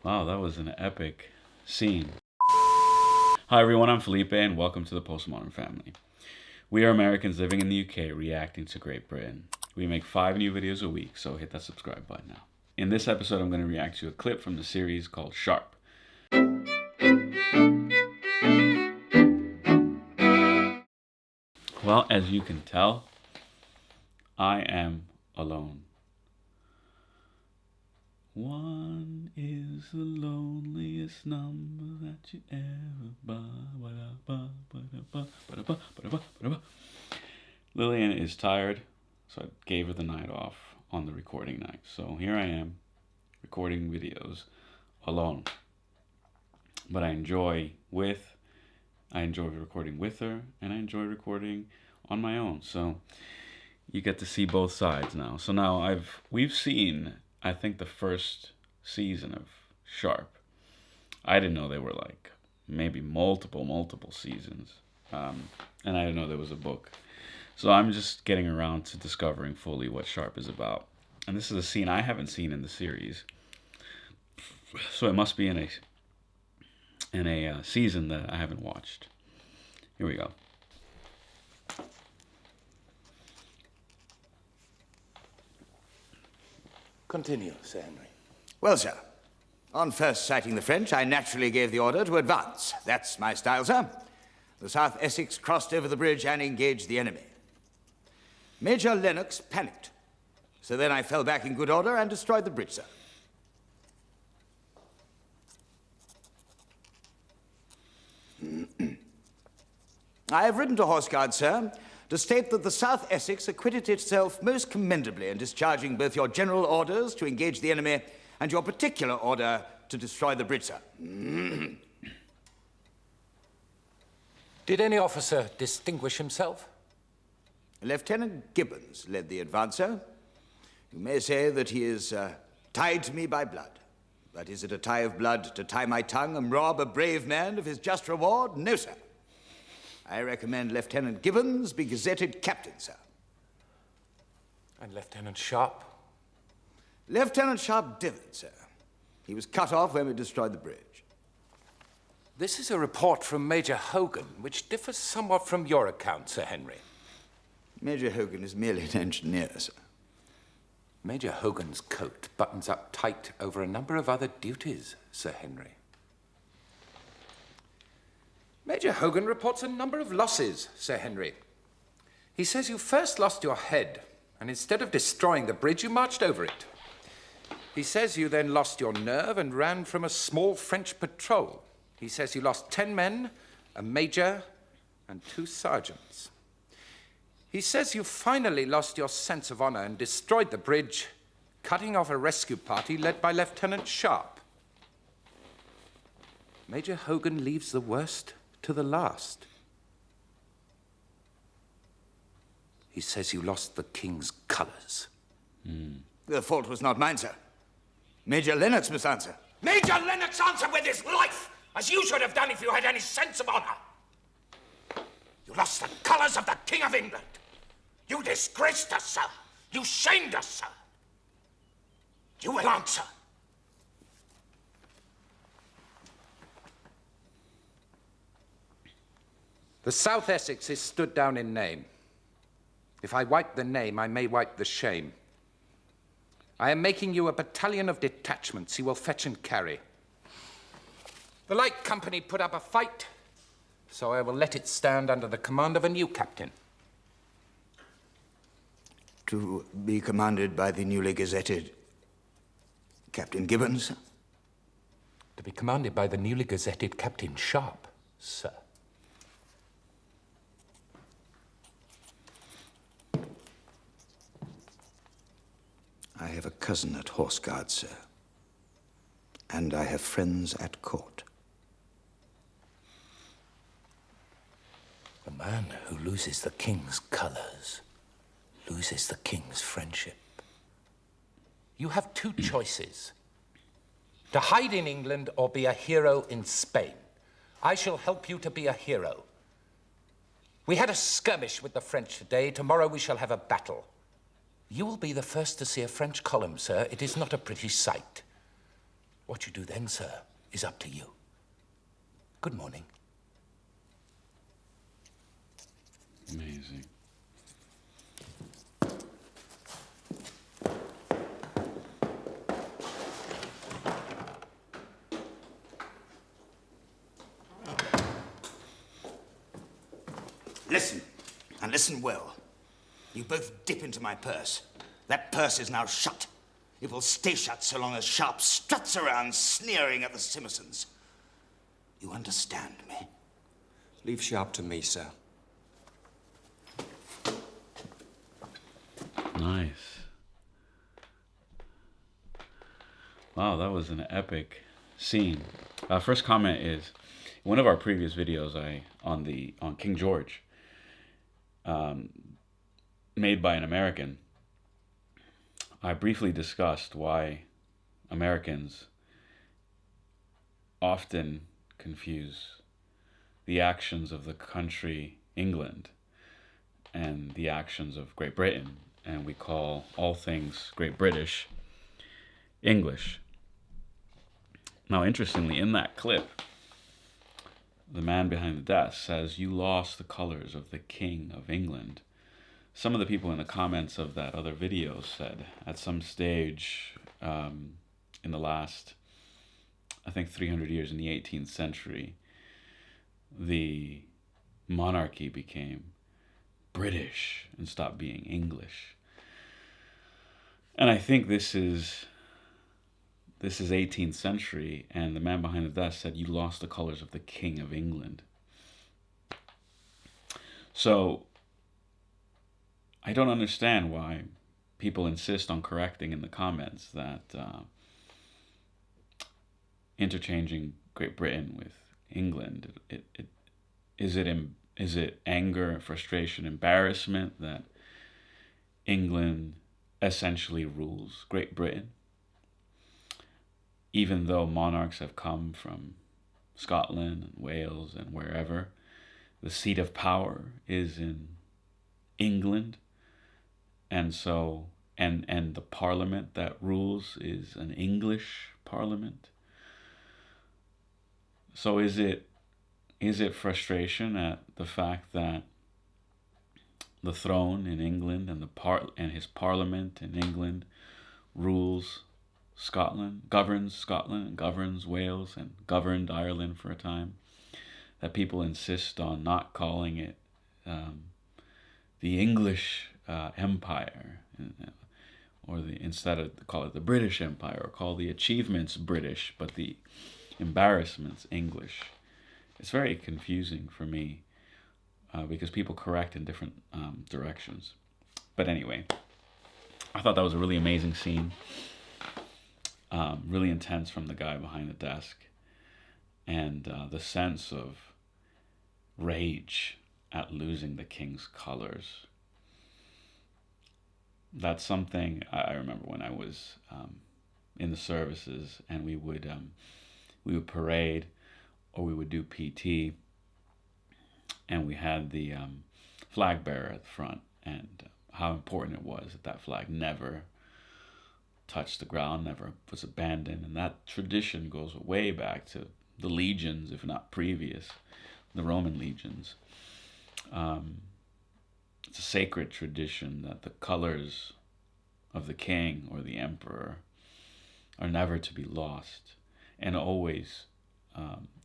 Wow, that was an epic scene. Hi everyone, I'm Felipe and welcome to the Postmodern family. We are Americans living in the UK reacting to Great Britain. We make 5 new videos a week, so hit that subscribe button now. In this episode, I'm going to react to a clip from the series called Sharpe. Well, as you can tell, I am alone. One is the loneliest number that you ever buy. Lillian is tired, so I gave her the night off on the recording night. So here I am, recording videos alone. But I enjoy recording with her, and I enjoy recording on my own. So you get to see both sides now. So now we've seen, I think, the first season of Sharpe. I didn't know they were like maybe multiple seasons. And I didn't know there was a book. So I'm just getting around to discovering fully what Sharpe is about. And this is a scene I haven't seen in the series. So it must be in a season that I haven't watched. Here we go. Continue, Sir Henry. Well, sir, on first sighting the French, I naturally gave the order to advance. That's my style, sir. The South Essex crossed over the bridge and engaged the enemy. Major Lennox panicked. So then I fell back in good order and destroyed the bridge, sir. I have written to Horse Guard, sir, to state that the South Essex acquitted itself most commendably in discharging both your general orders to engage the enemy and your particular order to destroy the bridge, sir. Did any officer distinguish himself? Lieutenant Gibbons led the advance, sir. You may say that he is tied to me by blood. But is it a tie of blood to tie my tongue and rob a brave man of his just reward? No, sir. I recommend Lieutenant Gibbons be gazetted captain, sir. And Lieutenant Sharpe? Lieutenant Sharpe didn't, sir. He was cut off when we destroyed the bridge. This is a report from Major Hogan, which differs somewhat from your account, Sir Henry. Major Hogan is merely an engineer, sir. Major Hogan's coat buttons up tight over a number of other duties, Sir Henry. Major Hogan reports a number of losses, Sir Henry. He says you first lost your head, and instead of destroying the bridge, you marched over it. He says you then lost your nerve and ran from a small French patrol. He says you lost 10 men, a major, and 2 sergeants. He says you finally lost your sense of honor and destroyed the bridge, cutting off a rescue party led by Lieutenant Sharpe. Major Hogan leaves the worst to the last. He says you lost the king's colors. The fault was not mine, sir. Major Lennox must answer. Major Lennox answered with his life, as you should have done if you had any sense of honor. You lost the colors of the King of England. You disgraced us, sir. You shamed us, sir. You will answer. The South Essex is stood down in name. If I wipe the name, I may wipe the shame. I am making you a battalion of detachments you will fetch and carry. The Light Company put up a fight, so I will let it stand under the command of a new captain. To be commanded by the newly gazetted Captain Gibbons, sir? To be commanded by the newly gazetted Captain Sharpe, sir. I have a cousin at Horse Guard, sir. And I have friends at court. The man who loses the king's colors loses the king's friendship. You have 2 choices. To hide in England or be a hero in Spain. I shall help you to be a hero. We had a skirmish with the French today. Tomorrow we shall have a battle. You will be the first to see a French column, sir. It is not a pretty sight. What you do then, sir, is up to you. Good morning. Amazing. Listen, and listen well. You both dip into my purse. That purse is now shut. It will stay shut so long as Sharpe struts around sneering at the Simpsons. You understand me? Leave Sharpe to me, sir. Nice. Wow, that was an epic scene. First comment is, one of our previous videos on King George, made by an American, I briefly discussed why Americans often confuse the actions of the country England and the actions of Great Britain, and we call all things Great British English. Now, interestingly, in that clip, the man behind the desk says, "You lost the colors of the King of England." Some of the people in the comments of that other video said, at some stage in the last, I think, 300 years in the 18th century, the monarchy became British and stopped being English. And I think this is 18th century, and the man behind the desk said, "You lost the colors of the King of England." So I don't understand why people insist on correcting in the comments that interchanging Great Britain with England, is it anger, frustration, embarrassment that England essentially rules Great Britain, even though monarchs have come from Scotland and Wales and wherever? The seat of power is in England, and so and the parliament that rules is an English parliament. So is it frustration at the fact that the throne in England and his parliament in England rules Scotland, governs Scotland, and governs Wales, and governed Ireland for a time, that people insist on not calling it the English Empire, or instead of call it the British Empire, or call the achievements British, but the embarrassments English? It's very confusing for me because people correct in different directions. But anyway, I thought that was a really amazing scene. Really intense from the guy behind the desk, and the sense of rage at losing the king's colors. That's something I remember when I was in the services, and we would parade, or we would do PT, and we had the flag bearer at the front, and how important it was that flag never touched the ground, never was abandoned. And that tradition goes way back to the legions, if not previous, the Roman legions. It's a sacred tradition that the colors of the king or the emperor are never to be lost, and always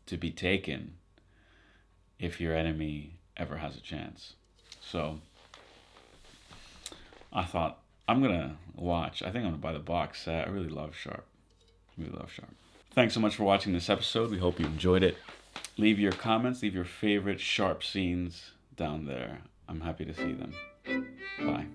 to be taken if your enemy ever has a chance. So I thought, I'm going to watch. I think I'm going to buy the box set. I really love Sharpe. Really love Sharpe. Thanks so much for watching this episode. We hope you enjoyed it. Leave your comments. Leave your favorite Sharpe scenes down there. I'm happy to see them. Bye.